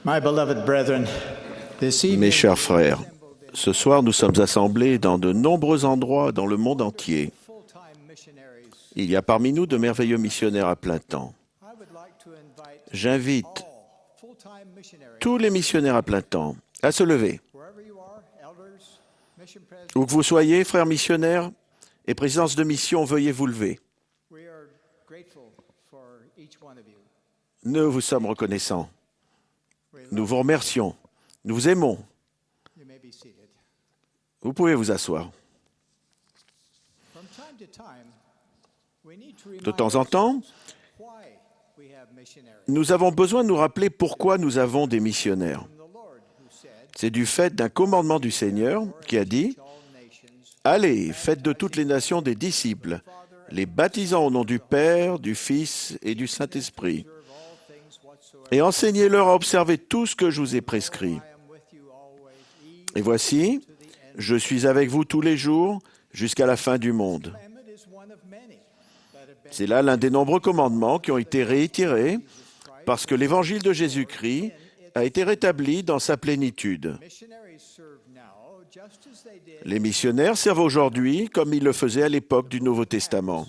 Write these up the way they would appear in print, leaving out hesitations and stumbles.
My beloved brethren, this Mes evening chers frères, ce soir nous sommes assemblés dans de nombreux endroits dans le monde entier. full-time missionaries. Il y a parmi nous de merveilleux missionnaires à plein temps. I would like to invite J'invite all full-time missionaries, tous les missionnaires à plein temps à se lever. wherever you are, elders, mission presidents, Où que vous soyez, frères missionnaires et présidence de mission, veuillez vous lever. we are grateful for each one of you. Nous vous sommes reconnaissants. We love Nous vous remercions. Nous vous aimons. you. You may be seated. Vous pouvez vous asseoir. From time to time, we need to De remind temps en temps, ourselves why we have missionaries. nous avons besoin de nous rappeler pourquoi nous avons des missionnaires. From the Lord who said, C'est du fait d'un commandement du Seigneur qui a dit all nations, « Allez, faites de toutes les nations des disciples, les baptisant au nom du Père, du Fils et du Saint-Esprit, observe all things whatsoever. et enseignez-leur à observer tout ce que je vous ai prescrit. I am with you always, even Et voici, to the end. je suis avec vous tous les jours jusqu'à la fin du monde. » Commandment is one of many that have been C'est là l'un des nombreux commandements qui ont été réitérés parce que l'évangile de Jésus-Christ a été rétabli dans sa plénitude. missionaries serve now just as they did Les missionnaires servent aujourd'hui comme ils le faisaient à l'époque du Nouveau Testament.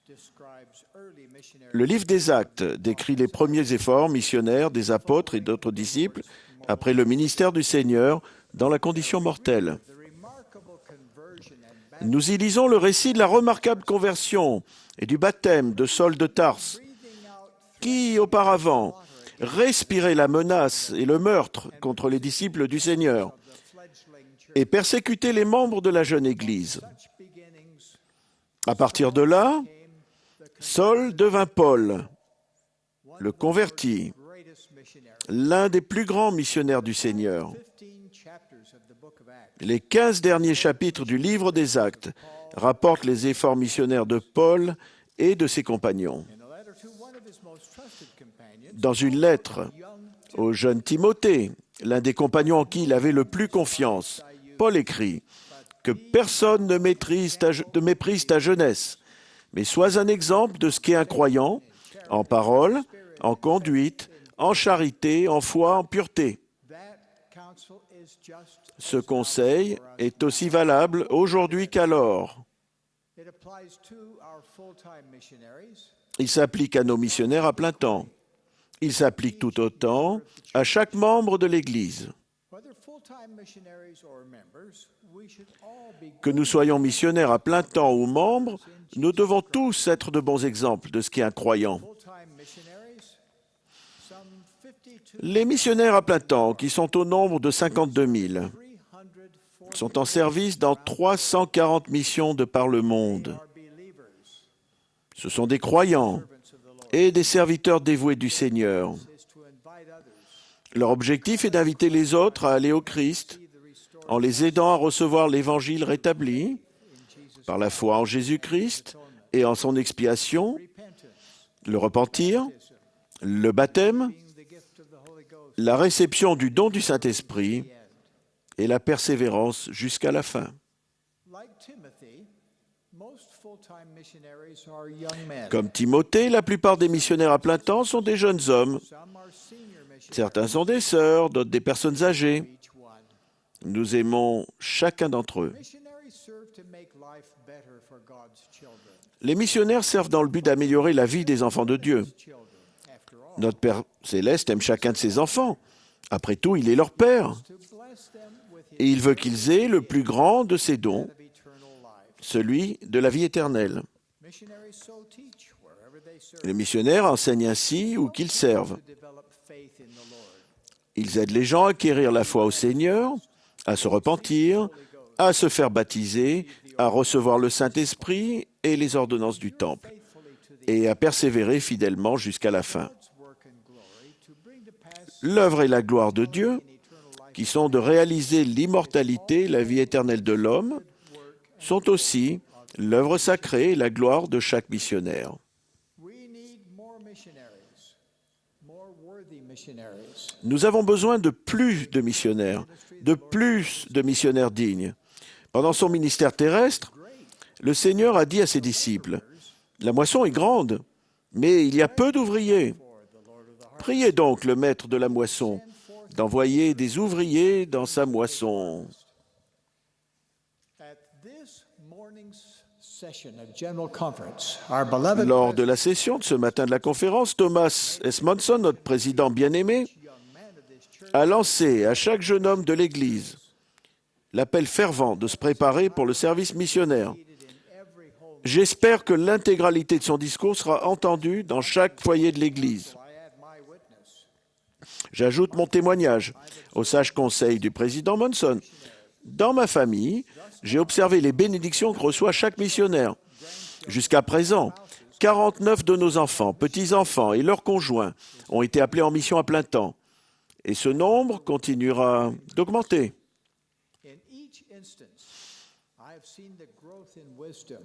describes early missionaries. Le livre des Actes décrit les premiers efforts missionnaires des apôtres et d'autres disciples après le ministère du Seigneur dans la condition mortelle. The remarkable conversion and baptism Nous y lisons le récit de la remarquable conversion et du baptême de Saul de Tarse, breathing out qui auparavant respirait la menace et le meurtre contre les disciples du Seigneur the fledgling church. et persécutait les membres de la jeune Église. Such beginnings À partir de là, Saul devint Paul, le converti, greatest missionary. l'un des plus grands missionnaires du Seigneur. 15 chapters of the book of Acts Les 15 derniers chapitres du livre des Actes rapportent les efforts missionnaires de Paul et de ses compagnons. in a letter to one of his most trusted companions, Dans une lettre young au jeune Timothée, l'un des compagnons en qui il avait le plus confiance, Paul écrit que personne ne méprise ta jeunesse, mais sois un exemple de ce qu'est un croyant, en parole, en conduite, en charité, en foi, en pureté. that counsel is just Ce conseil est aussi valable aujourd'hui qu'alors. it applies to our full-time missionaries. Il s'applique à nos missionnaires à plein temps. Il s'applique tout autant à chaque membre de l'Église. Whether full-time missionaries or members, we should all be Que nous soyons missionnaires à plein temps ou membres, nous devons tous être de bons exemples de ce qu'est un croyant. full-time missionaries. Some 52 Les missionnaires à plein temps, qui sont au nombre de 52 000, 340 sont en service dans 340 missions de par le monde. are believers, Ce sont des croyants servants of the Lord. et des serviteurs dévoués du Seigneur. Is to invite others Leur objectif est d'inviter les autres à aller au Christ to the restored en les aidant à recevoir l'Évangile rétabli par la foi en Jésus-Christ et en son expiation, repentance, le repentir, le baptême, being the gift of the Holy Ghost. la réception du don du Saint-Esprit et la persévérance jusqu'à la fin. Like Timothy, most full-time missionaries are young men. Comme Timothée, la plupart des missionnaires à plein temps sont des jeunes hommes. Some are senior missionaries, Certains sont des sœurs, d'autres des personnes âgées. each one. Nous aimons chacun d'entre eux. Missionaries serve to make life better for God's children. Les missionnaires servent dans le but d'améliorer la vie des enfants de Dieu. Children, after all, Notre Père céleste aime chacun de ses enfants. Après tout, il est leur Père. to bless them with Et il veut qu'ils aient le plus grand de ses dons, of eternal life. celui de la vie éternelle. Missionaries so teach wherever they serve Les missionnaires enseignent ainsi où qu'ils servent. to develop faith in the Lord. Ils aident les gens à acquérir la foi au Seigneur, à se repentir, à se faire baptiser, à recevoir le Saint-Esprit et les ordonnances du Temple, Faithfully to the et à persévérer fidèlement jusqu'à la fin. God's work and glory to bring to pass L'œuvre et la gloire de Dieu, in eternal life qui sont de réaliser l'immortalité, la vie éternelle de l'homme, sont aussi l'œuvre sacrée et la gloire de chaque missionnaire. We need more missionaries, more worthy missionaries. Nous avons besoin de plus de missionnaires dignes. Pendant son ministère terrestre, le Seigneur a dit à ses disciples, « La moisson est grande, mais il y a peu d'ouvriers. Priez donc le maître de la moisson d'envoyer des ouvriers dans sa moisson. At this morning's session of General Conference, our beloved Lors de la session de ce matin de la conférence, Thomas S. Monson, notre président bien-aimé, young man of this church a lancé à chaque jeune homme de l'Église l'appel fervent de se préparer pour le service missionnaire. needed in every home. J'espère que l'intégralité de son discours sera entendue dans chaque foyer de l'Église. I add my witness. J'ajoute mon témoignage au sage conseil du président Monson. Dans ma famille, j'ai observé les bénédictions que reçoit chaque missionnaire. Jusqu'à présent, 49 de nos enfants, petits-enfants et leurs conjoints ont été appelés en mission à plein temps. Et ce nombre continuera d'augmenter. In each instance, I have seen the growth in wisdom.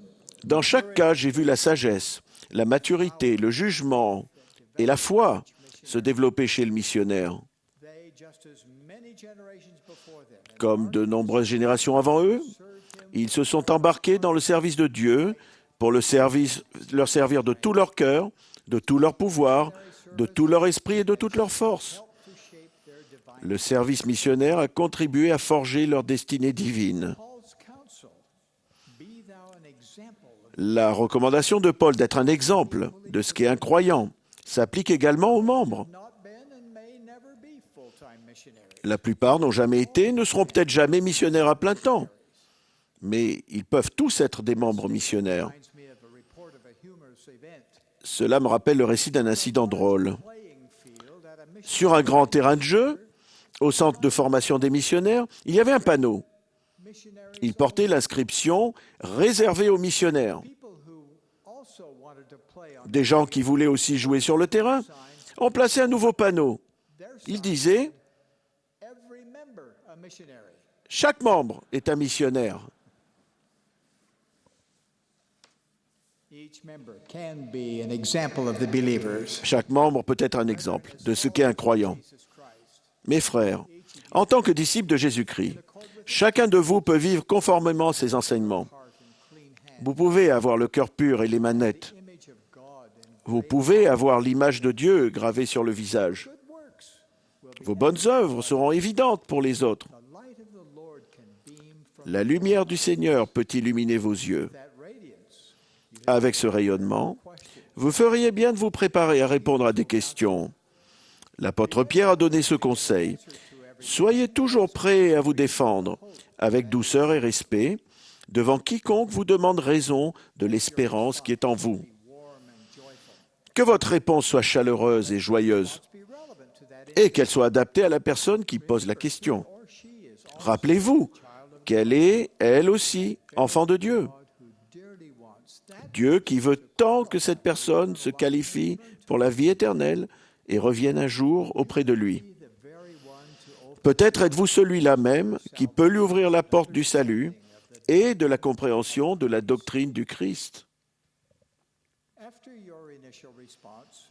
Dans chaque cas, j'ai vu la sagesse, la maturité, le jugement et la foi se développer chez le missionnaire. They, just as many generations before them, Comme de nombreuses générations avant eux, ils se sont embarqués dans le service de Dieu pour leur servir de tout leur cœur, de tout leur pouvoir, de tout leur esprit et de toute leur force. to shape their divine. Le service missionnaire a contribué à forger leur destinée divine. Paul's counsel, be thou an example of La recommandation de Paul d'être un exemple de ce qu'est un croyant s'applique également aux membres. not been and may never be full-time missionaries. La plupart n'ont jamais été, ne seront peut-être jamais missionnaires à plein temps, mais ils peuvent tous être des membres missionnaires. Reminds me of a report of a humorous event. Cela me rappelle le récit d'un incident drôle. Playing field at a mission. Sur un grand terrain de jeu, au centre de formation des missionnaires, il y avait un panneau. Missionaries, Il portait l'inscription « Réservé aux missionnaires ». people who also wanted to play on Des gens qui voulaient aussi jouer sur le terrain ont placé un nouveau panneau. their Il side. disait Every member a missionary. « Chaque membre est un missionnaire ». Each member can be an example of the believers. Chaque membre peut être un exemple de ce qu'est un croyant. Jesus Christ. Mes frères, en tant que disciples de Jésus-Christ, chacun de vous peut vivre conformément à ses enseignements. Heart and clean hand. Vous pouvez avoir le cœur pur et les mains nettes. Image of God and Vous pouvez avoir l'image de Dieu gravée sur le visage. good works will be Vos bonnes œuvres seront évidentes pour les autres. the light of the Lord can beam from La lumière du Seigneur peut illuminer vos yeux. that radiance. Avec ce rayonnement, vous feriez bien de vous préparer à répondre à des questions. L'apôtre Pierre a donné ce conseil. Soyez toujours prêts à vous défendre, avec douceur et respect, devant quiconque vous demande raison de l'espérance qui est en vous. Warm and joyful. Que votre réponse soit chaleureuse et joyeuse, Be relevant to that et qu'elle soit adaptée à la personne qui pose la question. or she is also Rappelez-vous qu'elle est, elle aussi, enfant de Dieu. God who dearly wants that Dieu qui veut tant que cette personne se qualifie pour la vie éternelle et revienne un jour auprès de lui. be the very one to open. Peut-être êtes-vous celui-là même qui peut lui ouvrir la porte du salut et de la compréhension de la doctrine du Christ. After your initial response,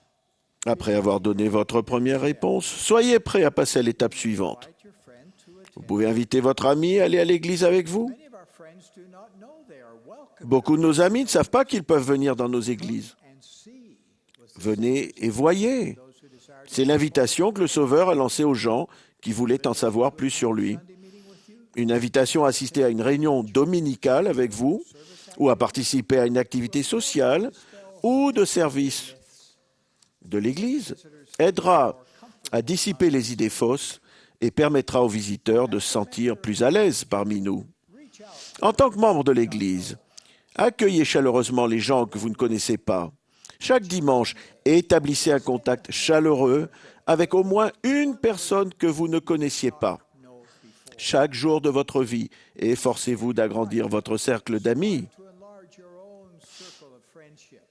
Après avoir donné votre première réponse, soyez prêt à passer à l'étape suivante. invite your friend to Vous attend. pouvez inviter votre ami à aller à l'église avec vous. Many of our friends do not know they are welcome Beaucoup de nos amis ne savent pas qu'ils peuvent venir dans nos églises. and see was the Venez et voyez. those who desire to C'est l'invitation que le Sauveur a lancée aux gens qui voulaient en savoir plus sur lui. Sunday meeting with you. Une invitation à assister à une réunion dominicale avec vous, ou à participer à une activité sociale ou de service de l'Église aidera à dissiper les idées fausses et permettra aux visiteurs de se sentir plus à l'aise parmi nous. Reach out. En tant que membre de l'Église, accueillez chaleureusement les gens que vous ne connaissez pas. Chaque dimanche, établissez un contact chaleureux avec au moins une personne que vous ne connaissiez pas. Know before Chaque jour de votre vie, efforcez-vous d'agrandir votre cercle d'amis. to enlarge your own circle of friendship.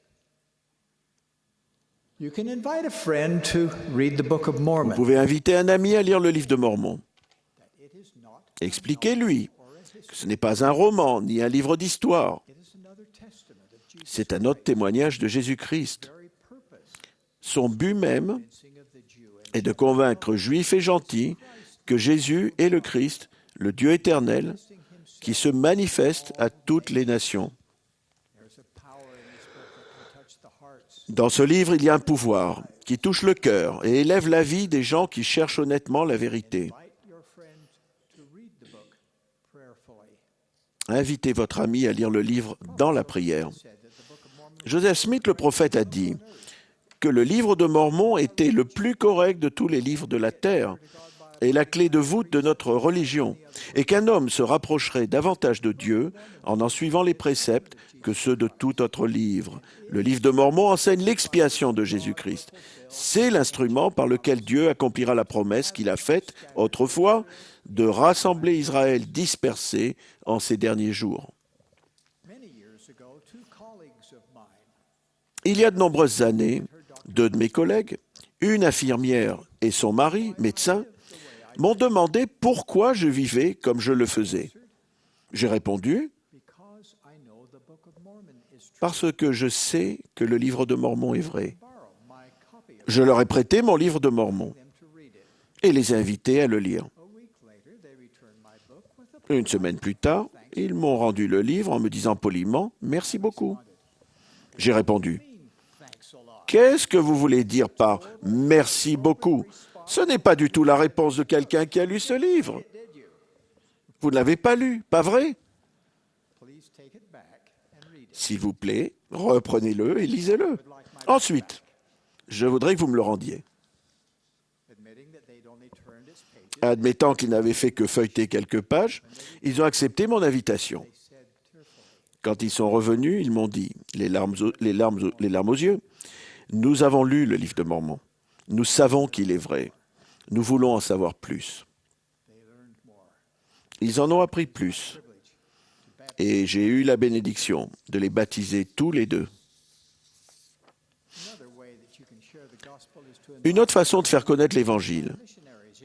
You can invite a friend to read the Book of Vous Mormon. pouvez inviter un ami à lire le livre de Mormon. It is not Expliquez-lui or a history. que ce n'est pas un roman ni un livre d'histoire. It is another testament of Jesus' C'est un autre témoignage de Jésus-Christ. very purpose. Son but même Convincing of the Jew and est de convaincre juifs et gentils que Jésus est le Christ, le Dieu éternel, manifesting himself. qui se manifeste à toutes les nations. There's a power in this book that can touch the hearts Dans ce livre, il y a un pouvoir qui touche le cœur et élève la vie des gens qui cherchent honnêtement la vérité. Invitez votre ami à lire le livre dans la prière. Joseph Smith, le prophète, a dit que le livre de Mormon était le plus correct de tous les livres de la terre et la clé de voûte de notre religion, et qu'un homme se rapprocherait davantage de Dieu en suivant les préceptes que ceux de tout autre livre. Le livre de Mormon enseigne l'expiation de Jésus-Christ. C'est l'instrument par lequel Dieu accomplira la promesse qu'il a faite autrefois de rassembler Israël dispersé en ces derniers jours. Il y a de nombreuses années, deux de mes collègues, une infirmière et son mari, médecin, m'ont demandé pourquoi je vivais comme je le faisais. J'ai répondu « Parce que je sais que le livre de Mormon est vrai. » Je leur ai prêté mon livre de Mormon et les ai invités à le lire. Une semaine plus tard, ils m'ont rendu le livre en me disant poliment « Merci beaucoup ». J'ai répondu « Qu'est-ce que vous voulez dire par « merci beaucoup » ? Ce n'est pas du tout la réponse de quelqu'un qui a lu ce livre. Vous ne l'avez pas lu, pas vrai? S'il vous plaît, reprenez-le et lisez-le. Ensuite, je voudrais que vous me le rendiez. Admettant qu'ils n'avaient fait que feuilleter quelques pages, ils ont accepté mon invitation. Quand ils sont revenus, ils m'ont dit, les larmes aux yeux, « Nous avons lu le livre de Mormon. Nous savons qu'il est vrai. Nous voulons en savoir plus. » Ils en ont appris plus. Et j'ai eu la bénédiction de les baptiser tous les deux. Une autre façon de faire connaître l'Évangile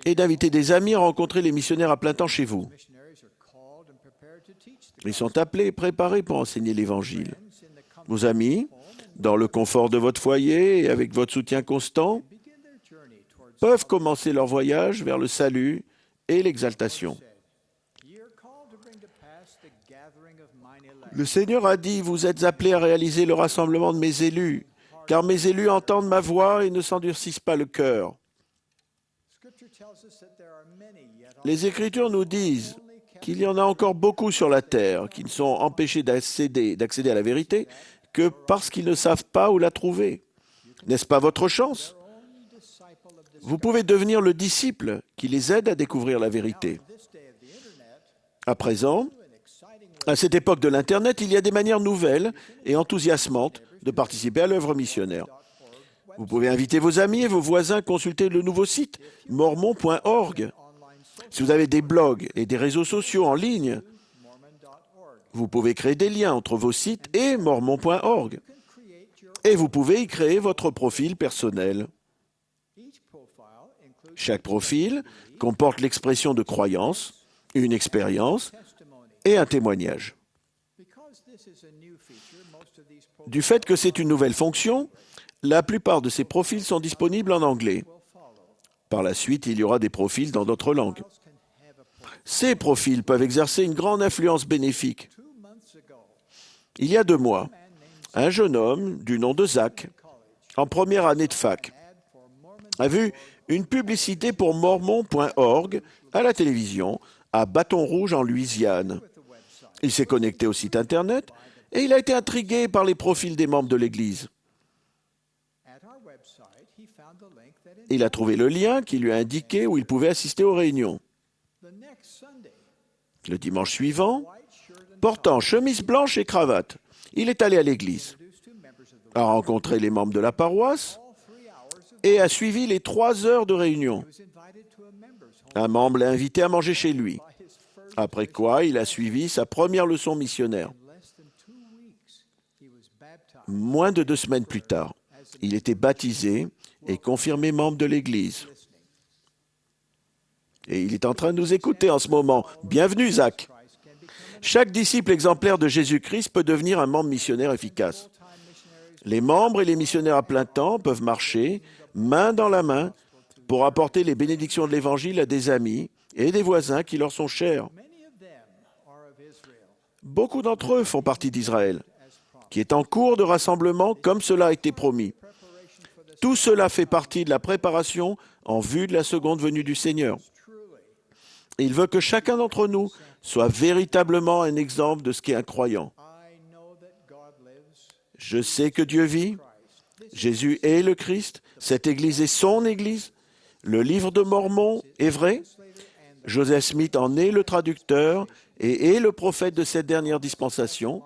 est d'inviter des amis à rencontrer les missionnaires à plein temps chez vous. Ils sont appelés et préparés pour enseigner l'Évangile. Vos amis, dans le confort de votre foyer et avec votre soutien constant, peuvent commencer leur voyage vers le salut et l'exaltation. Le Seigneur a dit, « Vous êtes appelés à réaliser le rassemblement de mes élus, car mes élus entendent ma voix et ne s'endurcissent pas le cœur. » Les Écritures nous disent qu'il y en a encore beaucoup sur la terre qui ne sont empêchés d'accéder à la vérité que parce qu'ils ne savent pas où la trouver. N'est-ce pas votre chance? Vous pouvez devenir le disciple qui les aide à découvrir la vérité. À présent, à cette époque de l'Internet, il y a des manières nouvelles et enthousiasmantes de participer à l'œuvre missionnaire. Vous pouvez inviter vos amis et vos voisins à consulter le nouveau site mormon.org. Si vous avez des blogs et des réseaux sociaux en ligne, vous pouvez créer des liens entre vos sites et mormon.org. Et vous pouvez y créer votre profil personnel. Chaque profil comporte l'expression de croyance, une expérience et un témoignage. Du fait que c'est une nouvelle fonction, la plupart de ces profils sont disponibles en anglais. Par la suite, il y aura des profils dans d'autres langues. Ces profils peuvent exercer une grande influence bénéfique. Il y a 2 mois, un jeune homme du nom de Zach, en première année de fac, a vu une publicité pour mormon.org à la télévision à Bâton Rouge en Louisiane. Il s'est connecté au site Internet et il a été intrigué par les profils des membres de l'Église. Il a trouvé le lien qui lui a indiqué où il pouvait assister aux réunions. Le dimanche suivant, portant chemise blanche et cravate, il est allé à l'église, a rencontré les membres de la paroisse et a suivi les 3 heures de réunion. Un membre l'a invité à manger chez lui, après quoi il a suivi sa première leçon missionnaire. Moins de 2 semaines plus tard, il était baptisé et confirmé membre de l'Église. Et il est en train de nous écouter en ce moment. Bienvenue, Zach. Chaque disciple exemplaire de Jésus-Christ peut devenir un membre missionnaire efficace. Les membres et les missionnaires à plein temps peuvent marcher, main dans la main, pour apporter les bénédictions de l'Évangile à des amis et des voisins qui leur sont chers. Beaucoup d'entre eux font partie d'Israël, qui est en cours de rassemblement comme cela a été promis. Tout cela fait partie de la préparation en vue de la seconde venue du Seigneur. Il veut que chacun d'entre nous soit véritablement un exemple de ce qu'est un croyant. Je sais que Dieu vit. Jésus est le Christ. Cette Église est son Église. Le livre de Mormon est vrai. Joseph Smith en est le traducteur et est le prophète de cette dernière dispensation.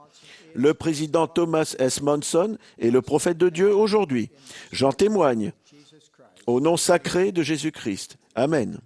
Le président Thomas S. Monson est le prophète de Dieu aujourd'hui. J'en témoigne. Au nom sacré de Jésus-Christ. Amen.